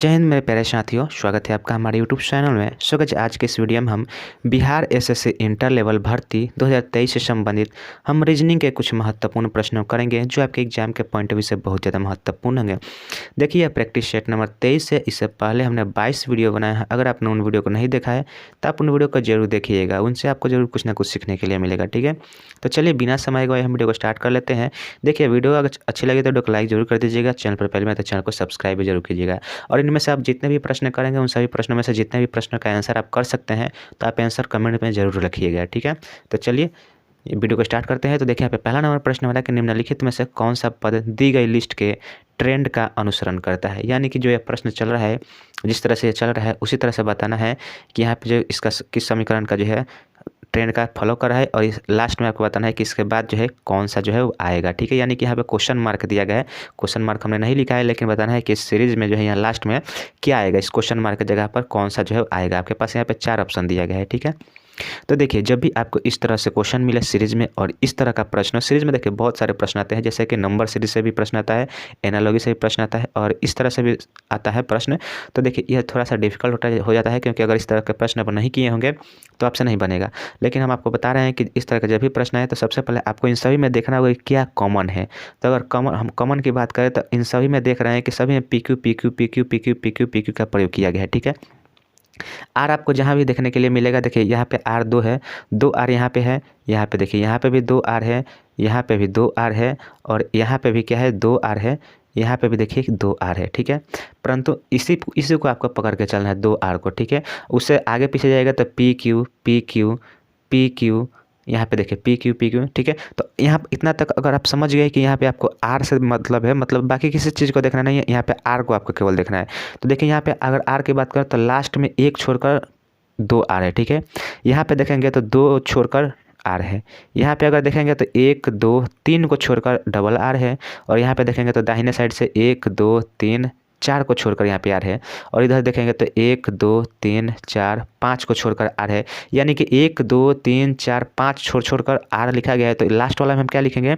जय हिंद मेरे प्यारे साथियों, स्वागत है आपका हमारे यूट्यूब चैनल में। सो गाइस, आज के इस वीडियो में हम बिहार एसएससी इंटर लेवल भर्ती 2023 से संबंधित हम रीजनिंग के कुछ महत्वपूर्ण प्रश्नों करेंगे जो आपके एग्जाम के पॉइंट ऑफ व्यू से बहुत ज़्यादा महत्वपूर्ण होंगे। देखिए, यह प्रैक्टिस सेट नंबर 23 है। इससे पहले हमने 22 वीडियो बनाया है। अगर आपने उन वीडियो को नहीं देखा है तो आप उन वीडियो को जरूर देखिएगा, उनसे आपको जरूर कुछ ना कुछ सीखने के लिए मिलेगा। ठीक है, तो चलिए बिना समय गवाए हम वीडियो को स्टार्ट कर लेते हैं। देखिए, वीडियो अगर अच्छी लगे तो वीडियो को लाइक जरूर कर दीजिएगा। चैनल पर पहले में तो चैनल को सब्सक्राइब भी जरूर कीजिएगा। और इनमें से आप जितने भी प्रश्न करेंगे उन सभी प्रश्नों में से जितने भी प्रश्न का आंसर आप कर सकते हैं तो आप आंसर कमेंट में जरूर रखिएगा। ठीक है, तो चलिए वीडियो को स्टार्ट करते हैं। तो देखिए, यहाँ पे पहला नंबर प्रश्न वाला कि निम्नलिखित में से कौन सा पद दी गई लिस्ट के ट्रेंड का अनुसरण करता है। यानी कि जो ये प्रश्न चल रहा है, जिस तरह से ये चल रहा है उसी तरह से बताना है कि यहाँ पे जो इसका किस समीकरण का जो है ट्रेंड का फॉलो कर रहा है, और इस लास्ट में आपको बताना है कि इसके बाद जो है कौन सा जो है वो आएगा। ठीक है, यानी कि यहाँ पे क्वेश्चन मार्क दिया गया है। क्वेश्चन मार्क हमने नहीं लिखा है, लेकिन बताना है कि इस सीरीज में जो है यहाँ लास्ट में क्या आएगा, इस क्वेश्चन मार्क की जगह पर कौन सा जो है आएगा। आपके पास यहाँ पे 4 ऑप्शन दिया गया है। ठीक है, तो देखिए, जब भी आपको इस तरह से क्वेश्चन मिले सीरीज में और इस तरह का प्रश्न, सीरीज में देखिए बहुत सारे प्रश्न आते हैं, जैसे कि नंबर सीरीज से भी प्रश्न आता है, एनालॉजी से भी प्रश्न आता है और इस तरह से भी आता है प्रश्न। तो देखिए, यह थोड़ा सा डिफिकल्ट हो जाता है, क्योंकि अगर इस तरह के प्रश्न आप नहीं किए होंगे तो आपसे नहीं बनेगा। लेकिन हम आपको बता रहे हैं कि इस तरह का जब भी प्रश्न आए तो सबसे पहले आपको इन सभी में देखना होगा कि क्या कॉमन है। तो अगर हम कॉमन की बात करें तो इन सभी में देख रहे हैं कि सभी में P Q P Q P Q P Q P Q P Q का प्रयोग किया गया है। ठीक है, आर आपको जहाँ भी देखने के लिए मिलेगा, देखिए यहाँ पे आर 2 है, 2 आर यहाँ पे है, यहाँ पे देखिए यहाँ पे भी 2 आर है, यहाँ पे भी 2 आर है, और यहाँ पे भी क्या है 2 आर है, यहाँ पे भी देखिए 2 आर है। ठीक है, परंतु इसी को आपको पकड़ के चलना है 2 आर को। ठीक है, उससे आगे पीछे जाएगा तो P Q P Q P Q, यहाँ पे देखिए पी क्यू पी क्यू। ठीक है, तो यहाँ इतना तक अगर आप समझ गए कि यहाँ पे आपको आर से मतलब है, मतलब बाकी किसी चीज़ को देखना नहीं है, यहाँ पे आर को आपको केवल देखना है। तो देखिए, यहाँ पे अगर आर की बात करें तो लास्ट में एक छोड़कर 2 आर है। ठीक है, यहाँ पे देखेंगे तो 2 छोड़कर आर है, यहाँ पे अगर देखेंगे तो 1 2 3 को छोड़कर डबल आर है, और यहाँ पे देखेंगे तो दाहिने साइड से 1 2 3 4 को छोड़कर यहाँ पे आर है, और इधर देखेंगे तो 1 2 3 4 5 को छोड़कर आर है। यानी कि 1 2 3 4 5 छोड़कर आर लिखा गया है। तो लास्ट वाला में हम क्या लिखेंगे,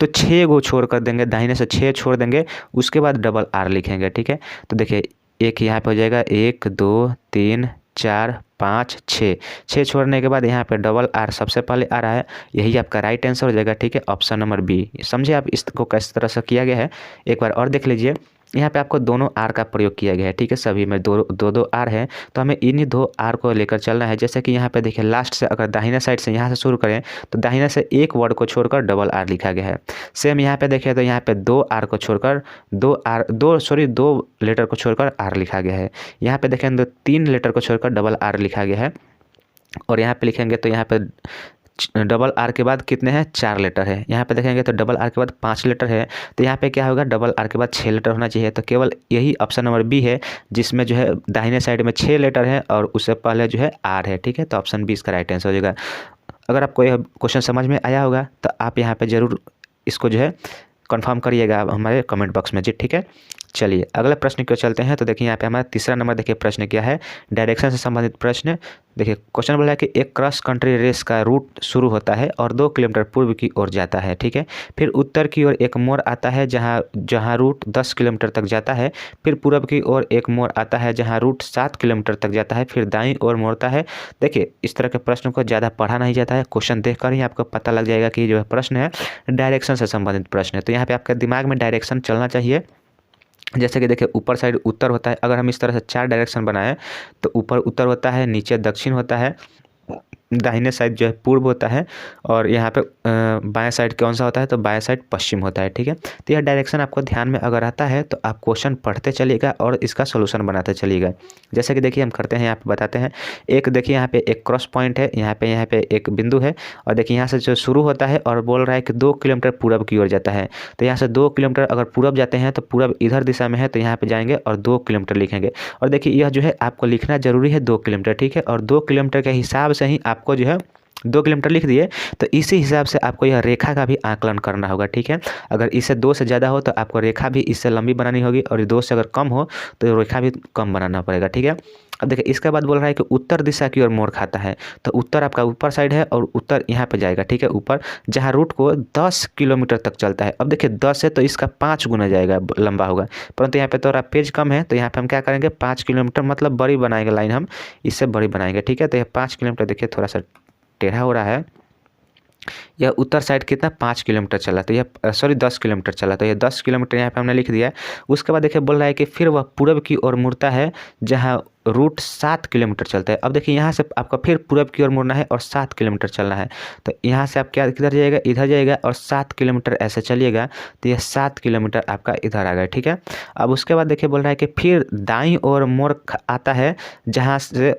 तो 6 को छोड़ कर देंगे, दाहिने से 6 छोड़ देंगे, उसके बाद डबल आर लिखेंगे। ठीक है, तो देखिए एक यहाँ पे हो जाएगा 1 2 3 4 5 6 छोड़ने के बाद यहाँ पे डबल आर सबसे पहले आ रहा है, यही आपका राइट आंसर हो जाएगा। ठीक है, ऑप्शन नंबर बी। समझे आप इसको किस तरह से किया गया है, एक बार और देख लीजिए। यहाँ पे आपको दोनों आर का प्रयोग किया गया है। ठीक है, सभी में दो आर है, तो हमें इन्हीं 2 आर को लेकर चलना है। जैसे कि यहाँ पे देखिए लास्ट से अगर दाहिने साइड से यहाँ से शुरू करें तो दाहिने से एक वर्ड को छोड़कर डबल आर लिखा गया है। सेम यहाँ पे देखिए तो यहाँ पे 2 आर को छोड़कर 2 लेटर को छोड़कर आर लिखा गया है। यहाँ पे देखें तो 3 लेटर को छोड़कर डबल आर लिखा गया है, और यहाँ पे लिखेंगे तो यहाँ पे डबल आर के बाद कितने हैं, 4 लेटर है। यहाँ पे देखेंगे तो डबल आर के बाद 5 लेटर है, तो यहाँ पे क्या होगा, डबल आर के बाद 6 लेटर होना चाहिए। तो केवल यही ऑप्शन नंबर बी है जिसमें जो है दाहिने साइड में 6 लेटर है और उससे पहले जो है आर है। ठीक है, तो ऑप्शन बी इसका राइट आंसर हो जाएगा। अगर आपको यह क्वेश्चन समझ में आया होगा तो आप यहाँ पे ज़रूर इसको जो है कंफर्म करिएगा हमारे कमेंट बॉक्स में जी। ठीक है, चलिए अगले प्रश्न की ओर चलते हैं। तो देखिए यहाँ पे हमारा तीसरा नंबर देखिए प्रश्न क्या है, डायरेक्शन से संबंधित प्रश्न। देखिए क्वेश्चन बोला है कि एक क्रॉस कंट्री रेस का रूट शुरू होता है और 2 किलोमीटर पूर्व की ओर जाता है। ठीक है, फिर उत्तर की ओर एक मोड़ आता है जहाँ रूट 10 किलोमीटर तक जाता है, फिर पूर्व की ओर एक मोड़ आता है जहाँ रूट 7 किलोमीटर तक जाता है, फिर दाईं ओर मोड़ता है। देखिए इस तरह के प्रश्न को ज़्यादा पढ़ा नहीं जाता है, क्वेश्चन देखकर ही आपको पता लग जाएगा कि जो प्रश्न है डायरेक्शन से संबंधित प्रश्न है। तो यहाँ पे आपके दिमाग में डायरेक्शन चलना चाहिए। जैसे कि देखिए ऊपर साइड उत्तर होता है, अगर हम इस तरह से 4 डायरेक्शन बनाएं तो ऊपर उत्तर होता है, नीचे दक्षिण होता है, दाहिने साइड जो है पूर्व होता है, और यहाँ पे बाएं साइड कौन सा होता है, तो बाएं साइड पश्चिम होता है। ठीक है, तो यह डायरेक्शन आपको ध्यान में अगर आता है तो आप क्वेश्चन पढ़ते चलिएगा और इसका सोल्यूशन बनाते चलिएगा। जैसे कि देखिए हम करते हैं, यहाँ पे बताते हैं। एक देखिए यहाँ पे एक क्रॉस पॉइंट है, यहाँ पे एक बिंदु है, और देखिए यहाँ से जो शुरू होता है और बोल रहा है कि 2 किलोमीटर पूर्व की ओर जाता है। तो यहाँ से 2 किलोमीटर अगर पूर्व जाते हैं तो पूर्व इधर दिशा में है, तो यहाँ पे जाएंगे और 2 किलोमीटर लिखेंगे। और देखिए यह जो है आपको लिखना जरूरी है 2 किलोमीटर। ठीक है, और 2 किलोमीटर के हिसाब से ही आपको जो है 2 किलोमीटर लिख दिए, तो इसी हिसाब से आपको यह रेखा का भी आकलन करना होगा, ठीक है। अगर इससे 2 से ज़्यादा हो तो आपको रेखा भी इससे लंबी बनानी होगी, और 2 से अगर कम हो तो रेखा भी कम बनाना पड़ेगा, ठीक है। अब देखिए इसके बाद बोल रहा है कि उत्तर दिशा की ओर मोड़ खाता है, तो उत्तर आपका ऊपर साइड है और उत्तर यहाँ पे जाएगा, ठीक है, ऊपर, जहाँ रूट को 10 किलोमीटर तक चलता है। अब देखिए 10 है तो इसका 5 गुना जाएगा, लंबा होगा, परंतु यहाँ पे थोड़ा पेज कम है, तो यहाँ पे हम क्या करेंगे 5 किलोमीटर मतलब बड़ी बनाएंगे लाइन, हम इससे बड़ी बनाएंगे, ठीक है। तो यह 5 किलोमीटर देखिए थोड़ा सा टेढ़ा हो रहा है। यह उत्तर साइड कितना 5 किलोमीटर चला, तो यह सॉरी 10 किलोमीटर चला, तो यह 10 किलोमीटर यहाँ पे हमने लिख दिया है। उसके बाद देखिए बोल रहा है कि फिर वह पूर्व की ओर मुड़ता है जहाँ रूट 7 किलोमीटर चलता है। अब देखिए यहाँ से आपका फिर पूर्व की ओर मुड़ना है और 7 किलोमीटर चलना है, तो यहाँ से आप क्या किधर जाइएगा, इधर जाइएगा और 7 किलोमीटर ऐसे चलिएगा, तो यह 7 किलोमीटर आपका इधर आ गया, ठीक है। अब उसके बाद देखिए बोल रहा है कि फिर दाईं ओर मोड़ आता है जहाँ से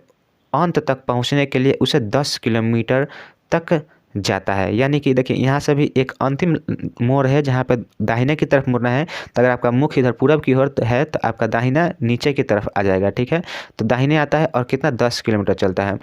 अंत तक पहुँचने के लिए उसे 10 किलोमीटर तक जाता है। यानी कि देखिए यहाँ से भी एक अंतिम मोड़ है जहाँ पे दाहिने की तरफ मुड़ना है, तो अगर आपका मुख इधर पूरब की ओर है तो आपका दाहिना नीचे की तरफ आ जाएगा, ठीक है। तो दाहिने आता है और कितना 10 किलोमीटर चलता है,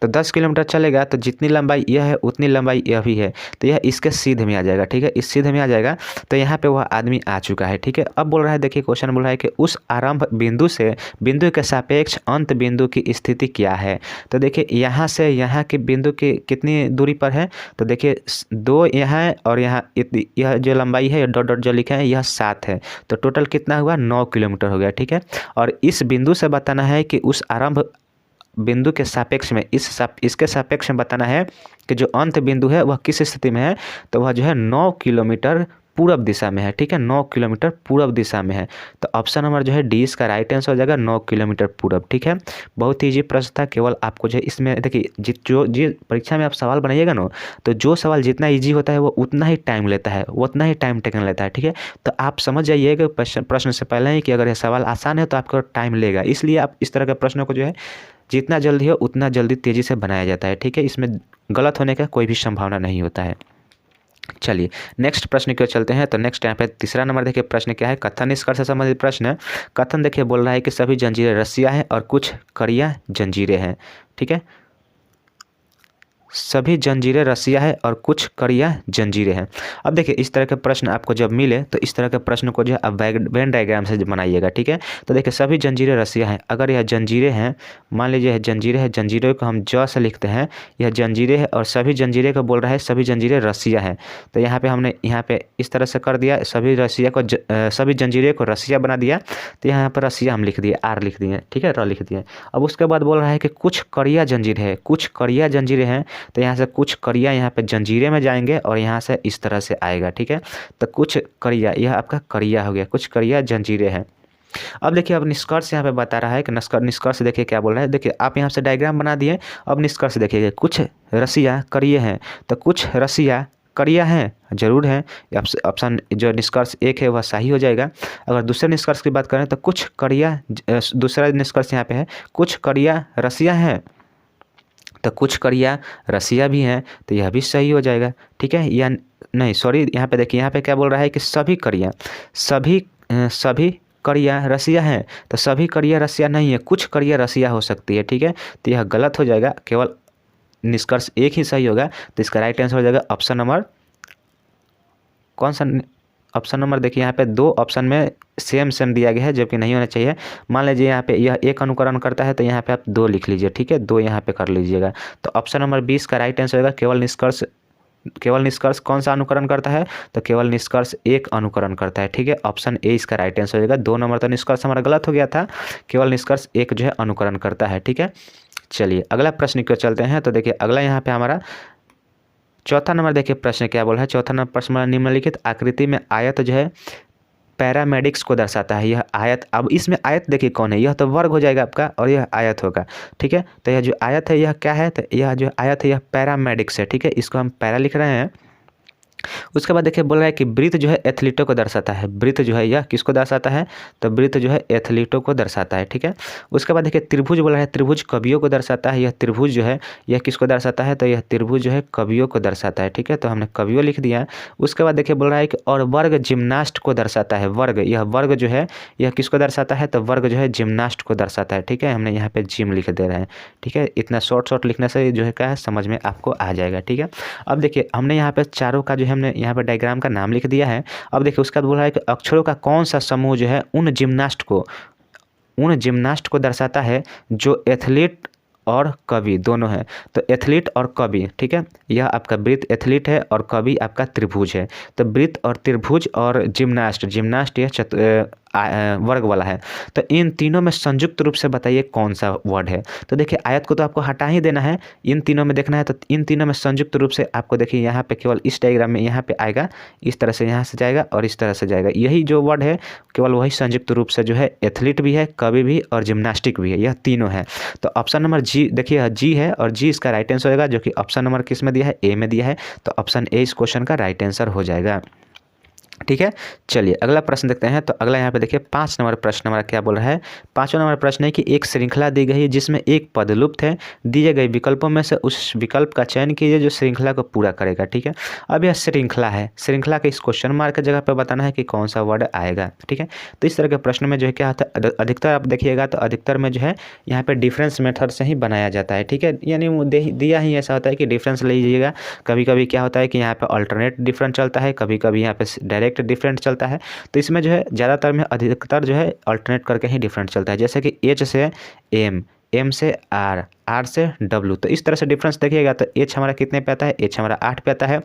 तो 10 किलोमीटर चलेगा तो जितनी लंबाई यह है उतनी लंबाई यह भी है, तो यह इसके सीधे में आ जाएगा, ठीक है, इस सीधे में आ जाएगा। तो यहाँ पे वह आदमी आ चुका है, ठीक है। अब बोल रहा है, देखिए क्वेश्चन बोल रहा है कि उस आरंभ बिंदु से बिंदु के सापेक्ष अंत बिंदु की स्थिति क्या है। तो देखिए यहाँ से यहाँ के बिंदु की कितनी दूरी पर है, तो देखिए 2 यहाँ है और यहाँ यह जो लंबाई है डॉट डॉट जो लिखा है यह 7 है, तो टोटल कितना हुआ 9 किलोमीटर हो गया, ठीक है। और इस बिंदु से बताना है कि उस आरंभ बिंदु के सापेक्ष में इसके सापेक्ष में बताना है कि जो अंत बिंदु है वह किस स्थिति में है, तो वह जो है 9 किलोमीटर पूरब दिशा में है, ठीक है, 9 किलोमीटर पूरब दिशा में है। तो ऑप्शन नंबर जो है डी इसका राइट आंसर हो जाएगा, 9 किलोमीटर पूरब, ठीक है। बहुत ही इजी प्रश्न था, केवल आपको जो है इसमें देखिए जो परीक्षा में आप सवाल बनाइएगा ना, तो जो सवाल जितना इजी होता है वो उतना ही टाइम लेता है, वो उतना ही टाइम टेकन लेता है, ठीक है। तो आप समझ जाइएगा प्रश्न से पहले ही कि अगर यह सवाल आसान है तो आपको टाइम लेगा, इसलिए आप इस तरह के प्रश्नों को जो है जितना जल्दी हो उतना जल्दी तेज़ी से बनाया जाता है, ठीक है। इसमें गलत होने का कोई भी संभावना नहीं होता है। चलिए नेक्स्ट प्रश्न की ओर चलते हैं। तो नेक्स्ट यहाँ पे तीसरा नंबर देखिए प्रश्न क्या है, कथन निष्कर्ष से संबंधित प्रश्न है। कथन देखिए बोल रहा है कि सभी जंजीरें रस्सियाँ हैं और कुछ कड़ियाँ जंजीरें हैं, ठीक है। सभी जंजीरें रस्सियाँ है और कुछ कड़ियाँ जंजीरें हैं। अब देखिए इस तरह के प्रश्न आपको जब मिले तो इस तरह के प्रश्न को जो है आप वेन डायग्राम से बनाइएगा, ठीक है। तो देखिए सभी जंजीरें रस्सियाँ हैं, अगर यह जंजीरें हैं, मान लीजिए यह जंजीरें है, जंजीरों को हम ज से लिखते हैं, यह जंजीरें है और सभी जंजीरें को बोल रहा है सभी जंजीरें रस्सियाँ हैं। तो यहाँ पे हमने यहाँ पे इस तरह से कर दिया, सभी रस्सियाँ को सभी जंजीरें को रस्सियाँ बना दिया, तो यहाँ पर रस्सियाँ हम लिख दिए, आर लिख दिए, ठीक है, र लिख दिए। अब उसके बाद बोल रहा है कि कुछ कड़ियाँ जंजीरें हैं, कुछ कड़ियाँ जंजीरें हैं, तो यहाँ से कुछ कड़ियाँ यहाँ पे जंजीरे में जाएंगे और यहाँ से इस तरह से आएगा, ठीक है। तो कुछ कड़ियाँ, यह आपका कड़िया हो गया, कुछ कड़ियाँ जंजीरे हैं। अब देखिए अब निष्कर्ष यहाँ पे बता रहा है कि निष्कर्ष देखिए क्या बोल रहा है। देखिए आप यहाँ से डायग्राम बना दिए, अब निष्कर्ष देखिए, कुछ रस्सियाँ कड़िए हैं, तो कुछ रस्सियाँ कड़िया हैं, जरूर हैं। ऑप्शन जो निष्कर्ष 1 है वह सही हो जाएगा। अगर दूसरे निष्कर्ष की बात करें तो कुछ कड़िया, दूसरा निष्कर्ष यहाँ पे है कुछ कड़िया रस्सियाँ हैं, तो कुछ कड़िया रस्सियाँ भी हैं, तो यह भी सही हो जाएगा, ठीक है। या नहीं सॉरी, यहाँ पे देखिए यहाँ पे क्या बोल रहा है कि सभी कड़िया, सभी कड़िया रस्सियाँ हैं, तो सभी कड़िया रस्सियाँ नहीं है, कुछ कड़िया रस्सियाँ हो सकती है, ठीक है। तो यह गलत हो जाएगा, केवल निष्कर्ष 1 ही सही होगा। तो इसका राइट आंसर हो जाएगा ऑप्शन नंबर, कौन सा ऑप्शन नंबर देखिए यहाँ पे 2 ऑप्शन में सेम दिया गया है, जबकि नहीं होना चाहिए। मान लीजिए यहाँ पे यह 1 अनुकरण करता है तो यहाँ पे आप 2 लिख लीजिए, ठीक है, 2 यहाँ पे कर लीजिएगा। तो ऑप्शन नंबर 20 का राइट आंसर होगा, केवल निष्कर्ष कौन सा अनुकरण करता है, तो केवल निष्कर्ष 1 अनुकरण करता है, ठीक है। ऑप्शन ए इसका राइट आंसर हो जाएगा। 2 नंबर तो निष्कर्ष हमारा गलत हो गया था, केवल निष्कर्ष 1 जो है अनुकरण करता है, ठीक है। चलिए अगला प्रश्न की ओर चलते हैं। तो देखिए अगला यहाँ पे हमारा चौथा नंबर देखिए प्रश्न क्या बोला है। चौथा नंबर प्रश्न निम्नलिखित आकृति में आयत जो है पैरामेडिक्स को दर्शाता है। यह आयत, अब इसमें आयत देखिए कौन है, यह तो वर्ग हो जाएगा आपका और यह आयत होगा, ठीक है। तो यह जो आयत है यह क्या है, तो यह जो आयत है यह पैरामेडिक्स है, ठीक है। इसको हम पैरा लिख रहे हैं, उसके बाद देखिए बोल रहा है कि वृत्त जो है एथलीटों को दर्शाता है। वृत्त जो है यह किसको दर्शाता है, तो वृत्त जो है एथलीटों को दर्शाता है, ठीक है। उसके बाद देखिए त्रिभुज बोल रहा है, त्रिभुज कवियों को दर्शाता है। यह त्रिभुज जो है यह किसको दर्शाता है, तो यह त्रिभुज जो है कवियों को दर्शाता है, ठीक है। तो हमने कवियों लिख दिया। उसके बाद देखिए बोल रहा है कि और वर्ग जिम्नास्ट को दर्शाता है। वर्ग, यह वर्ग जो है यह किसको दर्शाता है, तो वर्ग जो है जिम्नास्ट को दर्शाता है, ठीक है। हमने यहाँ पे जिम लिख दे रहे हैं, ठीक है। इतना शॉर्ट लिखने से जो है क्या है समझ में आपको आ जाएगा, ठीक है। अब देखिए हमने यहाँ पे चारों का जो है हमने यहाँ पे डायग्राम का नाम लिख दिया है। अब देखिए उसका बोला है कि अक्षरों का कौन सा समूह जो है उन जिम्नास्ट को दर्शाता है जो एथलीट और कवि दोनों है। तो एथलीट और कवि, ठीक है, यह आपका वृत्त एथलीट है और कवि आपका त्रिभुज है। तो वृत्त और त्रिभुज और जिम्नास्ट यह वर्ग वाला है। तो इन तीनों में संयुक्त रूप से बताइए कौन सा वर्ड है। तो देखिए आयत को तो आपको हटा ही देना है, इन तीनों में देखना है। तो इन तीनों में संयुक्त रूप से आपको देखिए यहाँ पे केवल इस डायग्राम में यहाँ पे आएगा, इस तरह से यहाँ से जाएगा और इस तरह से जाएगा। यही जो वर्ड है केवल वही संयुक्त रूप से जो है एथलीट भी है, कवि भी और जिम्नास्टिक भी है, यह तीनों है। तो ऑप्शन नंबर जी देखिए जी है और जी इसका राइट आंसर होगा, जो कि ऑप्शन नंबर किस में दिया है, ए में दिया है। तो ऑप्शन ए इस क्वेश्चन का राइट आंसर हो जाएगा, ठीक है। चलिए अगला प्रश्न देखते हैं। तो अगला यहाँ पे देखिए 5 नंबर प्रश्न हमारा क्या बोल रहा है। 5वां नंबर प्रश्न है कि एक श्रृंखला दी गई है जिसमें एक पद लुप्त है, दिए गए विकल्पों में से उस विकल्प का चयन कीजिए जो श्रृंखला को पूरा करेगा, ठीक है। अब यह श्रृंखला है, श्रृंखला के इस क्वेश्चन मार्क की जगह पर बताना है कि कौन सा वर्ड आएगा, ठीक है। तो इस तरह के प्रश्न में जो है क्या होता है, अधिकतर आप देखिएगा तो अधिकतर में जो है यहाँ पे डिफरेंस मेथड से ही बनाया जाता है, ठीक है। यानी वो दिया ही ऐसा होता है कि डिफरेंस लीजिएगा। कभी कभी क्या होता है कि यहाँ पे अल्टरनेट डिफरेंट चलता है, कभी कभी यहाँ पे डायरेक्ट डिफरेंट चलता है। तो इसमें जो है ज़्यादातर में अधिकतर जो है अल्टरनेट करके ही डिफरेंट चलता है, जैसे कि एच से एम, एम से आर, आर से डब्लू। तो इस तरह से डिफरेंस देखिएगा। तो एच हमारा कितने पे आता है, एच हमारा 8 पे आता है,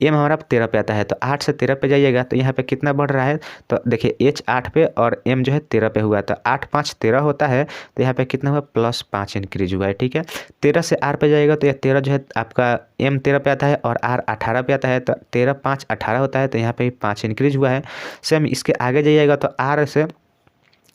एम हमारा 13 पे आता है। तो 8 से 13 पे जाइएगा तो यहाँ पे कितना बढ़ रहा है, तो देखिए एच 8 पे और एम जो है 13 पे हुआ। तो 8 5 13 होता है, तो यहाँ पे कितना हुआ, +5 इंक्रीज हुआ है, ठीक है। 13 से आर पे जाइएगा तो यह 13 जो है आपका एम 13 पे आता है और आर 18 पे आता है। तो 13 5 18 होता है, तो यहाँ पे 5 इंक्रीज हुआ है। सेम इसके आगे जाइएगा तो आर से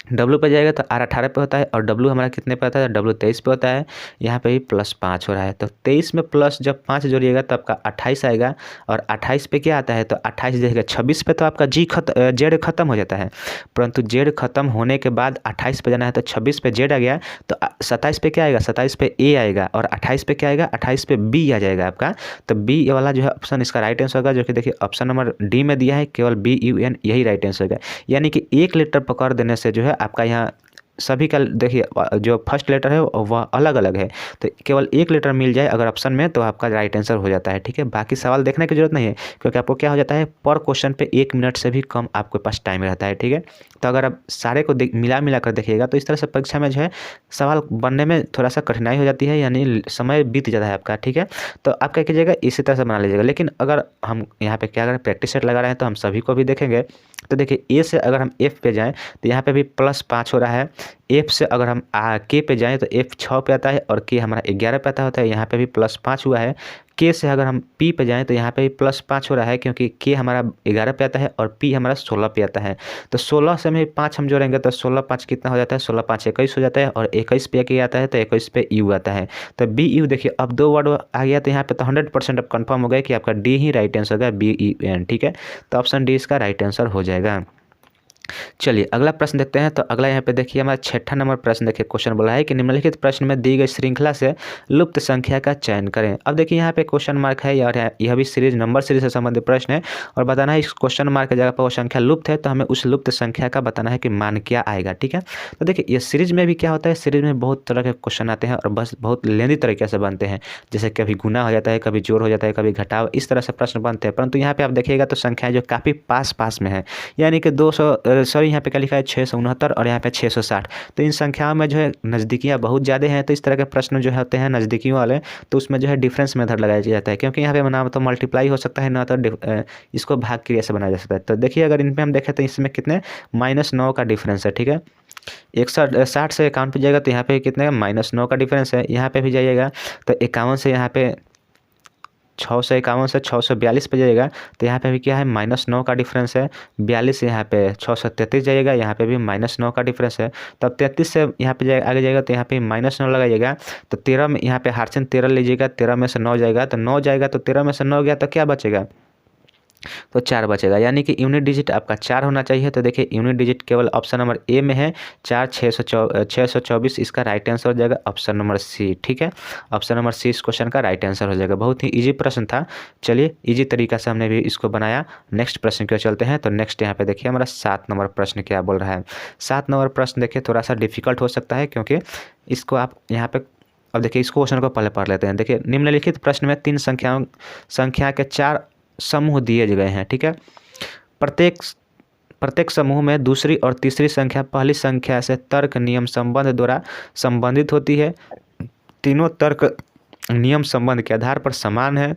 डब्लू पे जाएगा तो आर 18 पे होता है और डब्लू हमारा कितने पे होता है, डब्लू 23 पे होता है। यहाँ पे भी +5 हो रहा है। तो 23 में प्लस जब 5 जोड़िएगा तो आपका 28 आएगा और 28 पे क्या आता है, तो 28 देखिएगा 26 पे तो आपका जेड खत्म हो जाता है, परंतु जेड खत्म होने के बाद 28 पे जाना है। तो 26 पे जेड आ गया, तो 27 पे क्या आएगा, 27 पे ए आएगा और 28 पे क्या आएगा, 28 पे बी आ जाएगा आपका। तो बी वाला जो है ऑप्शन इसका राइट आंसर होगा, जो कि देखिए ऑप्शन नंबर डी में दिया है, केवल BUN यही राइट आंसर होगा। यानी कि एक लेटर पकड़ देने से जो है आपका यहाँ सभी का देखिए जो फर्स्ट लेटर है वह अलग अलग है। तो केवल एक लेटर मिल जाए अगर ऑप्शन में तो आपका राइट आंसर हो जाता है, ठीक है। बाकी सवाल देखने की जरूरत नहीं है, क्योंकि आपको क्या हो जाता है, पर क्वेश्चन पे 1 मिनट से भी कम आपके पास टाइम रहता है, ठीक है। तो अगर आप सारे को मिला कर देखिएगा तो इस तरह से परीक्षा में जो है सवाल बनने में थोड़ा सा कठिनाई हो जाती है, यानी समय बीत जाता है आपका, ठीक है। तो आप क्या कीजिएगा, इसी तरह से बना लीजिएगा। लेकिन अगर हम यहाँ पे क्या करें, प्रैक्टिस सेट लगा रहे हैं तो हम सभी को भी देखेंगे। तो देखिए ए से अगर हम एफ पे जाएँ तो यहाँ पे भी +5 हो रहा है। एफ से अगर हम के पे जाएँ तो एफ 6 पे आता है और के हमारा 11 पे आता होता है, यहाँ पे भी +5 हुआ है। के से अगर हम पी पे जाएँ तो यहाँ पे भी +5 हो रहा है, क्योंकि के हमारा 11 पे आता है और पी हमारा 16 पे आता है। तो 16 से में 5 हम जोड़ेंगे तो 16 5 कितना हो जाता है, 16 5 21 हो जाता है और 21 पे के आता है तो 21 पे यू आता है। तो BU देखिए अब 2 वर्ड आ गया, तो यहाँ पे तो 100% अब कन्फर्म हो गया कि आपका डी ही राइट आंसर होगा, BUN, ठीक है। तो ऑप्शन डी इसका राइट आंसर हो जाएगा। चलिए अगला प्रश्न देखते हैं। तो अगला यहाँ पे देखिए हमारा 6ठा नंबर प्रश्न देखिए, क्वेश्चन बोला है कि निम्नलिखित प्रश्न में दी गई श्रृंखला से लुप्त संख्या का चयन करें। अब देखिए यहाँ पे क्वेश्चन मार्क है और यह भी नंबर सीरीज से संबंधित प्रश्न है और बताना है इस क्वेश्चन मार्क की जगह पर वो संख्या लुप्त है, तो हमें उस लुप्त संख्या का बताना है कि मान क्या आएगा, ठीक है। तो देखिए ये सीरीज में भी क्या होता है, सीरीज में बहुत तरह के क्वेश्चन आते हैं और बस बहुत लेंदी तरीके से बनते हैं, जैसे कभी गुना हो जाता है, कभी जोड़ हो जाता है, कभी घटाव, इस तरह से प्रश्न बनते हैं। परंतु यहाँ पे आप देखिएगा तो संख्या जो काफ़ी पास में है, यानी कि 200 सॉरी यहाँ पे क्या लिखा है 669 और यहाँ पे 660। तो इन संख्याओं में जो है नज़दीकियाँ बहुत ज़्यादा हैं। तो इस तरह के प्रश्न जो होते हैं नज़दीकियों वाले, तो उसमें जो है डिफरेंस मेथड लगाया जाता है, क्योंकि यहाँ पे ना तो मल्टीप्लाई हो सकता है ना तो इसको भाग क्रिया से बनाया जा सकता है। तो देखिए अगर इन पर हम देखें तो इसमें कितने -9 का डिफरेंस है, ठीक है। 60 से 51 पे जाएगा तो यहाँ पे कितने -9 का डिफरेंस है। यहाँ पे भी जाइएगा तो 51 से यहाँ पे 651 से 642 पे जाइएगा तो यहाँ पे भी क्या है -9 का डिफरेंस है। 42 यहाँ पे 633 जाइएगा, यहाँ पे भी -9 का डिफरेंस है। तब 33 से यहाँ पे आगे जाएगा तो यहाँ पे -9 लगाइएगा। तो 13 में यहाँ पे हार्चन 13 लीजिएगा, 13 में से 9 जाएगा तो 9 जाएगा, तो 13 में से 9 गया तो क्या बचेगा, तो 4 बचेगा, यानी कि यूनिट डिजिट आपका 4 होना चाहिए। तो देखिए यूनिट डिजिट केवल ऑप्शन नंबर ए में है 4, 624 इसका राइट आंसर हो जाएगा ऑप्शन नंबर सी। ठीक है, ऑप्शन नंबर सी इस क्वेश्चन का राइट आंसर हो जाएगा। बहुत ही ईजी प्रश्न था। चलिए ईजी तरीका से हमने भी इसको बनाया। नेक्स्ट प्रश्न की ओर चलते हैं। तो नेक्स्ट यहाँ पे देखिए हमारा 7 नंबर प्रश्न क्या बोल रहा है। 7 नंबर प्रश्न देखिए थोड़ा सा डिफिकल्ट हो सकता है, क्योंकि इसको आप यहाँ पे, अब देखिए इस क्वेश्चन को पहले पढ़ लेते हैं। देखिए निम्नलिखित प्रश्न में 3 संख्या के 4 समूह दिए गए हैं। ठीक है, प्रत्येक समूह में दूसरी और तीसरी संख्या पहली संख्या से तर्क नियम संबंध द्वारा संबंधित होती है। तीनों तर्क नियम संबंध के आधार पर समान है।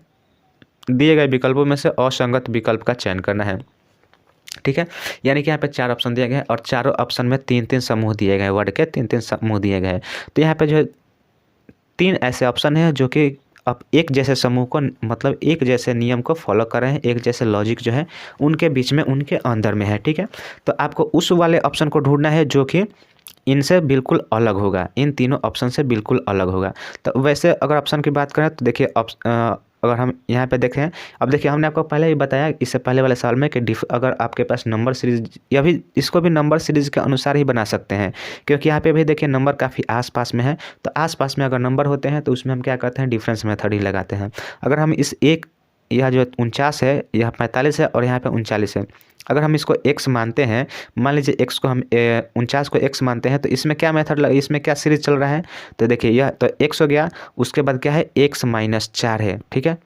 दिए गए विकल्पों में से असंगत विकल्प का चयन करना है। ठीक है, यानी कि यहाँ पे 4 ऑप्शन दिए गए हैं और चारों ऑप्शन में 3-3 समूह दिए गए हैं, वर्ड के 3-3 समूह दिए गए हैं। तो यहाँ पे जो है 3 ऐसे ऑप्शन हैं जो कि अब एक जैसे समूह को, मतलब एक जैसे नियम को फॉलो कर रहे हैं, एक जैसे लॉजिक जो है उनके बीच में, उनके अंदर में है। ठीक है, तो आपको उस वाले ऑप्शन को ढूंढना है जो कि इनसे बिल्कुल अलग होगा, इन तीनों ऑप्शन से बिल्कुल अलग होगा। तो वैसे अगर ऑप्शन की बात करें तो देखिए अगर हम यहाँ पे देखें, अब देखिए हमने आपको पहले ही बताया इससे पहले वाले साल में कि अगर आपके पास नंबर सीरीज, या भी इसको भी नंबर सीरीज के अनुसार ही बना सकते हैं, क्योंकि यहाँ पे भी देखिए नंबर काफ़ी आसपास में है। तो आसपास में अगर नंबर होते हैं तो उसमें हम क्या करते हैं, डिफरेंस मेथड ही लगाते हैं। अगर हम इस एक, यह जो 49 है, यह 45 है और यहाँ पे 39 है, अगर हम इसको x मानते हैं, मान लीजिए x को हम 49 को x मानते हैं, तो इसमें क्या मेथड इसमें क्या सीरीज चल रहा है, तो देखिए यह तो x हो गया, उसके बाद क्या है x - 4 है। ठीक है,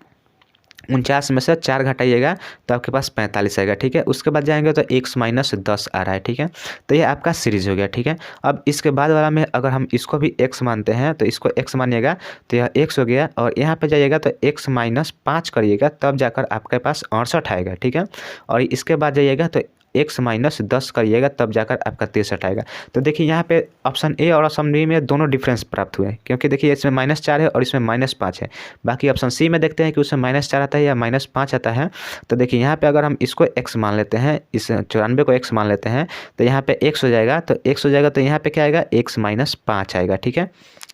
49 में से 4 घटाइएगा तो आपके पास 45 आएगा। ठीक है, उसके बाद जाएंगे तो x - 10 आ रहा है। ठीक है, तो ये आपका सीरीज हो गया। ठीक है, अब इसके बाद वाला में अगर हम इसको भी x मानते हैं तो इसको x मानिएगा तो यह x हो गया, और यहाँ पे जाइएगा तो x - 5 करिएगा तब जाकर आपके पास 68 आएगा। ठीक है, और इसके बाद जाइएगा तो x - 10 करिएगा तब जाकर आपका 63 आएगा। तो देखिए यहाँ पे ऑप्शन ए और ऑप्शन बी में दोनों डिफरेंस प्राप्त हुए, क्योंकि देखिए इसमें -4 है और इसमें -5 है। बाकी ऑप्शन सी में देखते हैं कि उसमें -4 आता है या -5 आता है। तो देखिए यहाँ पे अगर हम इसको x मान लेते हैं, इस 94 को x मान लेते हैं, तो यहाँ पे x हो जाएगा, तो x हो जाएगा तो यहाँ पे क्या आएगा, x - 5 आएगा। ठीक है,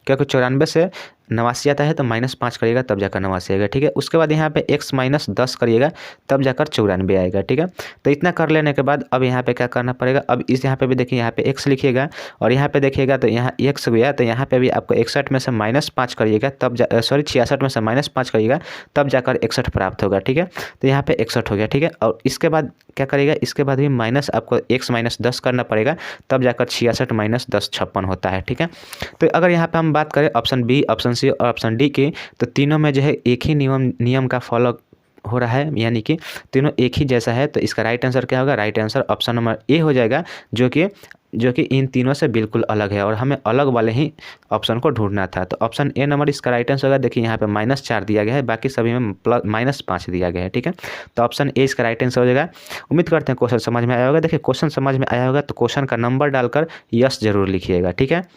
क्योंकि 94 से 89 आता है तो -5 करिएगा तब जाकर 89 आएगा। ठीक है, उसके बाद यहाँ पे x - 10 करिएगा तब जाकर 94 आएगा। ठीक है, तो इतना कर लेने के बाद अब यहाँ पे क्या करना पड़ेगा, अब इस यहाँ पे भी देखिए यहाँ पे x लिखिएगा और यहाँ पे देखिएगा तो यहाँ x गया, तो यहाँ पे भी आपको 61 में से -5 करिएगा तब 66 में से -5 करिएगा तब जाकर 61 प्राप्त होगा। ठीक है, तो यहाँ पे 61 हो गया। ठीक है, और इसके बाद क्या करिएगा, इसके बाद भी माइनस आपको x - 10 करना पड़ेगा तब जाकर 66 - 10 56 होता है। ठीक है, तो अगर यहाँ पे हम बात करें ऑप्शन बी, ऑप्शन सी और ऑप्शन डी की, तो तीनों में जो है एक ही नियम का फॉलो हो रहा है, यानी कि तीनों एक ही जैसा है। तो इसका राइट आंसर क्या होगा, right answer option number A हो जाएगा, जो कि इन तीनों से बिल्कुल अलग है और हमें अलग वाले ही ऑप्शन को ढूंढना था। तो ऑप्शन ए नंबर इसका राइट आंसर होगा। देखिए यहाँ पे -4 दिया गया है, बाकी सभी में -5 दिया गया है। ठीक है, तो ऑप्शन ए इसका राइट आंसर हो जाएगा। उम्मीद करते हैं क्वेश्चन समझ में आया होगा। देखिए क्वेश्चन समझ में आया होगा तो क्वेश्चन का नंबर डालकर यस जरूर लिखिएगा। ठीक है,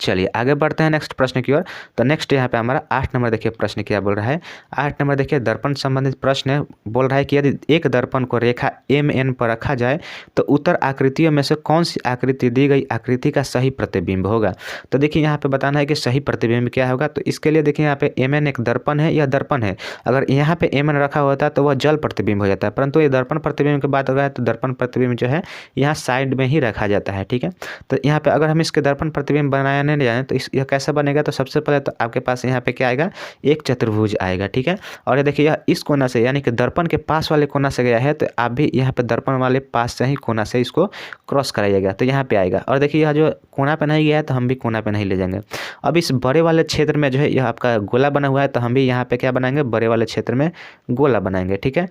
चलिए आगे बढ़ते हैं नेक्स्ट प्रश्न की ओर। तो नेक्स्ट यहाँ पे हमारा 8 नंबर देखिए प्रश्न क्या बोल रहा है। 8 नंबर देखिए दर्पण संबंधित प्रश्न है। बोल रहा है कि यदि एक दर्पण को रेखा MN पर रखा जाए तो उत्तर आकृतियों में से कौन सी आकृति दी गई आकृति का सही प्रतिबिंब होगा। तो देखिए यहाँ पे बताना है कि सही प्रतिबिंब क्या होगा। तो इसके लिए देखिए यहाँ पे MN एक दर्पण है, यह दर्पण है। अगर यहाँ पे MN रखा होता है तो वह जल प्रतिबिंब हो जाता है, परंतु ये दर्पण प्रतिबिंब की बात हो रहा है तो दर्पण प्रतिबिंब जो है यहाँ साइड में ही रखा जाता है। ठीक है, तो यहाँ पे अगर हम इसके दर्पण प्रतिबिंब बनाने जाएँ तो यह कैसा बनेगा। तो सबसे पहले तो आपके पास यहाँ पे क्या आएगा, एक चतुर्भुज आएगा। ठीक है, और ये देखिए यह इस कोना से, यानी कि दर्पण के पास वाले कोना से गया है, तो आप भी यहाँ पे दर्पण वाले पास से ही कोना से इसको क्रॉस कराइएगा तो यहाँ पे आएगा। और देखिए यह जो कोना पे नहीं गया है तो हम भी कोना पे नहीं ले जाएंगे। अब इस बड़े वाले क्षेत्र में जो है यह आपका गोला बना हुआ है, तो हम भी यहाँ पे क्या बनाएंगे, बड़े वाले क्षेत्र में गोला बनाएंगे। ठीक है,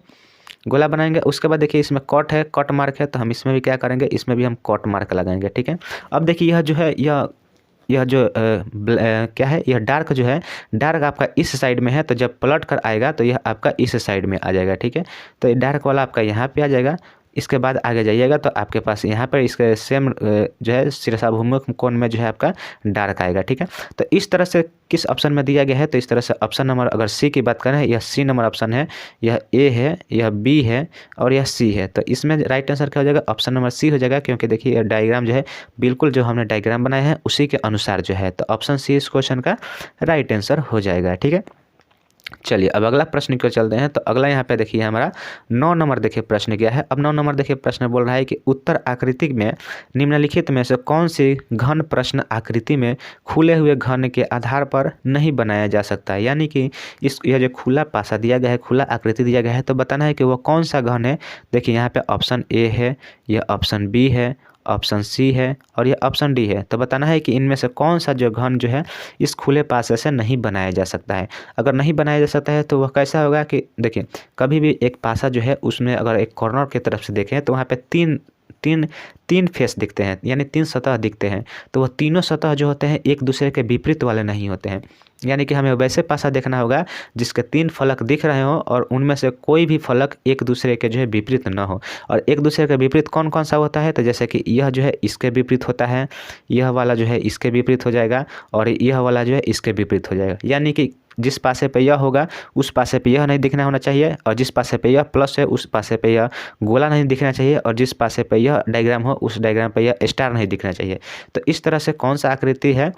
गोला बनाएंगे। उसके बाद देखिए इसमें कट है, कट मार्क है, तो हम इसमें भी क्या करेंगे, इसमें भी हम कट मार्क लगाएंगे। ठीक है, अब देखिए यह जो है यह जो क्या है, यह डार्क जो है, डार्क आपका इस साइड में है, तो जब पलट कर आएगा तो यह आपका इस साइड में आ जाएगा। ठीक है, तो ये डार्क वाला आपका यहाँ पे आ जाएगा। इसके बाद आगे जाइएगा तो आपके पास यहाँ पर इसके सेम जो है शीर्षाभिमुख कोण में जो है आपका डार्क आएगा। ठीक है, तो इस तरह से किस ऑप्शन में दिया गया है, तो इस तरह से ऑप्शन नंबर अगर सी की बात करें, यह सी नंबर ऑप्शन है, यह ए है, यह बी है और यह सी है। तो इसमें राइट आंसर क्या हो जाएगा, ऑप्शन नंबर सी हो जाएगा, क्योंकि देखिए यह डायग्राम जो है बिल्कुल जो हमने डायग्राम बनाया है उसी के अनुसार जो है, तो ऑप्शन सी इस क्वेश्चन का राइट आंसर हो जाएगा। ठीक है, चलिए अब अगला प्रश्न की ओर चलते हैं। तो अगला यहाँ पे देखिए हमारा 9 नंबर देखिए प्रश्न क्या है। अब 9 नंबर देखिए प्रश्न बोल रहा है कि उत्तर आकृति में निम्नलिखित में से कौन सी घन प्रश्न आकृति में खुले हुए घन के आधार पर नहीं बनाया जा सकता है। यानी कि यह जो खुला पासा दिया गया है, खुला आकृति दिया गया है, तो बताना है कि वह कौन सा घन है। देखिए यहाँ पे ऑप्शन ए है, यह ऑप्शन बी है, ऑप्शन सी है और ये ऑप्शन डी है। तो बताना है कि इनमें से कौन सा जो घन जो है इस खुले पासे से नहीं बनाया जा सकता है। अगर नहीं बनाया जा सकता है तो वह कैसा होगा कि देखिए कभी भी एक पासा जो है उसमें अगर एक कॉर्नर की तरफ से देखें तो वहाँ पे तीन फेस दिखते हैं, यानी 3 सतह दिखते हैं। तो वह तीनों सतह जो होते हैं एक दूसरे के विपरीत वाले नहीं होते हैं। यानी कि हमें वैसे पासा देखना होगा जिसके 3 फलक दिख रहे हों और उनमें से कोई भी फलक एक दूसरे के जो है विपरीत न हो। और एक दूसरे के विपरीत कौन कौन सा होता है, तो जैसे कि यह जो है इसके विपरीत होता है, यह वाला जो है इसके विपरीत हो जाएगा और यह वाला जो है इसके विपरीत हो जाएगा। यानी कि जिस पासे पे यह होगा उस पासे पे यह नहीं दिखना होना चाहिए, और जिस पासे पे यह प्लस है उस पासे पे यह गोला नहीं दिखना चाहिए, और जिस पासे पे यह डायग्राम हो उस डायग्राम पे यह स्टार नहीं दिखना चाहिए। तो इस तरह से कौन सा आकृति है,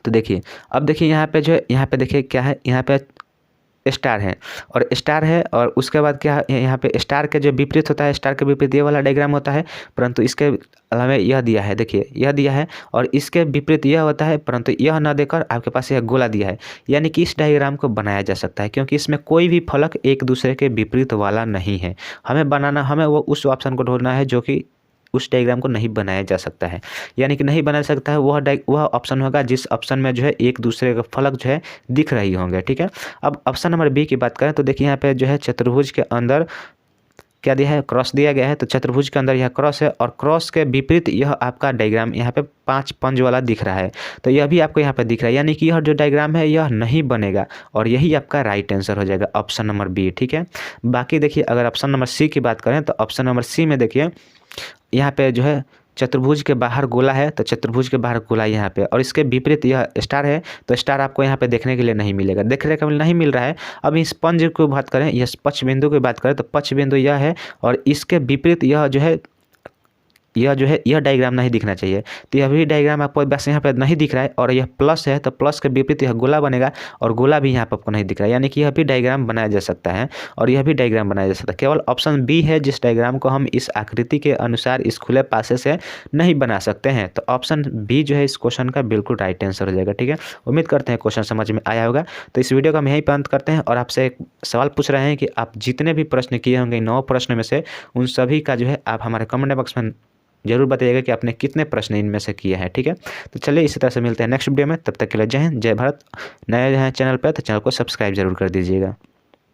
तो देखिए अब देखिए यहाँ पे जो है, यहाँ पे देखिए क्या है, यहाँ पे स्टार है और स्टार है, और उसके बाद क्या है यहाँ पे स्टार के जो विपरीत होता है, स्टार के विपरीत ये वाला डायग्राम होता है, परंतु इसके अलावा यह दिया है, देखिए यह दिया है और इसके विपरीत यह होता है, परंतु यह न देकर आपके पास यह गोला दिया है। यानी कि इस डायग्राम को बनाया जा सकता है क्योंकि इसमें कोई भी फलक एक दूसरे के विपरीत वाला नहीं है। हमें वो उस ऑप्शन को ढूंढना है जो कि उस डायग्राम को नहीं बनाया जा सकता है। यानी कि नहीं बना सकता है वह ऑप्शन होगा जिस ऑप्शन में जो है एक दूसरे का फलक जो है दिख रही होंगे। ठीक है, अब ऑप्शन नंबर बी की बात करें तो देखिए यहाँ पे जो है चतुर्भुज के अंदर क्या दिया है, क्रॉस दिया गया है। तो चतुर्भुज के अंदर यह क्रॉस है और क्रॉस के विपरीत यह आपका डायग्राम यहाँ पे 5 पंज वाला दिख रहा है। तो यह भी आपको यहाँ पे दिख रहा है, यानी कि यह जो डायग्राम है यह नहीं बनेगा और यही आपका राइट आंसर हो जाएगा, ऑप्शन नंबर बी। ठीक है, बाकी देखिए अगर ऑप्शन नंबर सी की बात करें तो ऑप्शन नंबर सी में देखिए यहाँ पे जो है चतुर्भुज के बाहर गोला है, तो चतुर्भुज के बाहर गोला यहाँ पे, और इसके विपरीत यह स्टार है, तो स्टार आपको यहाँ पे देखने के लिए नहीं मिलेगा, देखने के लिए नहीं मिल रहा है। अब इस पंज की बात करें, यह पक्ष बिंदु की बात करें तो पक्ष बिंदु यह है और इसके विपरीत यह जो है यह डायग्राम नहीं दिखना चाहिए। तो यह भी डायग्राम आपको बस यहाँ पे नहीं दिख रहा है, और यह प्लस है तो प्लस के विपरीत यह गोला बनेगा और गोला भी यहाँ पर आपको नहीं दिख रहा है। यानी कि यह भी डायग्राम बनाया जा सकता है और यह भी डायग्राम बनाया जा सकता है। केवल ऑप्शन बी है जिस डायग्राम को हम इस आकृति के अनुसार इस खुले पासे से नहीं बना सकते हैं। तो ऑप्शन बी जो है इस क्वेश्चन का बिल्कुल राइट आंसर हो जाएगा। ठीक है, उम्मीद करते हैं क्वेश्चन समझ में आया होगा। तो इस वीडियो का हम यहीं पर अंत करते हैं और आपसे एक सवाल पूछ रहे हैं कि आप जितने भी प्रश्न किए होंगे 9 प्रश्न में से उन सभी का जो है आप हमारे कमेंट बॉक्स में जरूर बताइएगा कि आपने कितने प्रश्न इनमें से किए हैं। ठीक है, तो चलिए इसी तरह से मिलते हैं नेक्स्ट वीडियो में, तब तक के लिए जय हिंद जय भारत। नए हैं चैनल पर तो चैनल को सब्सक्राइब जरूर कर दीजिएगा।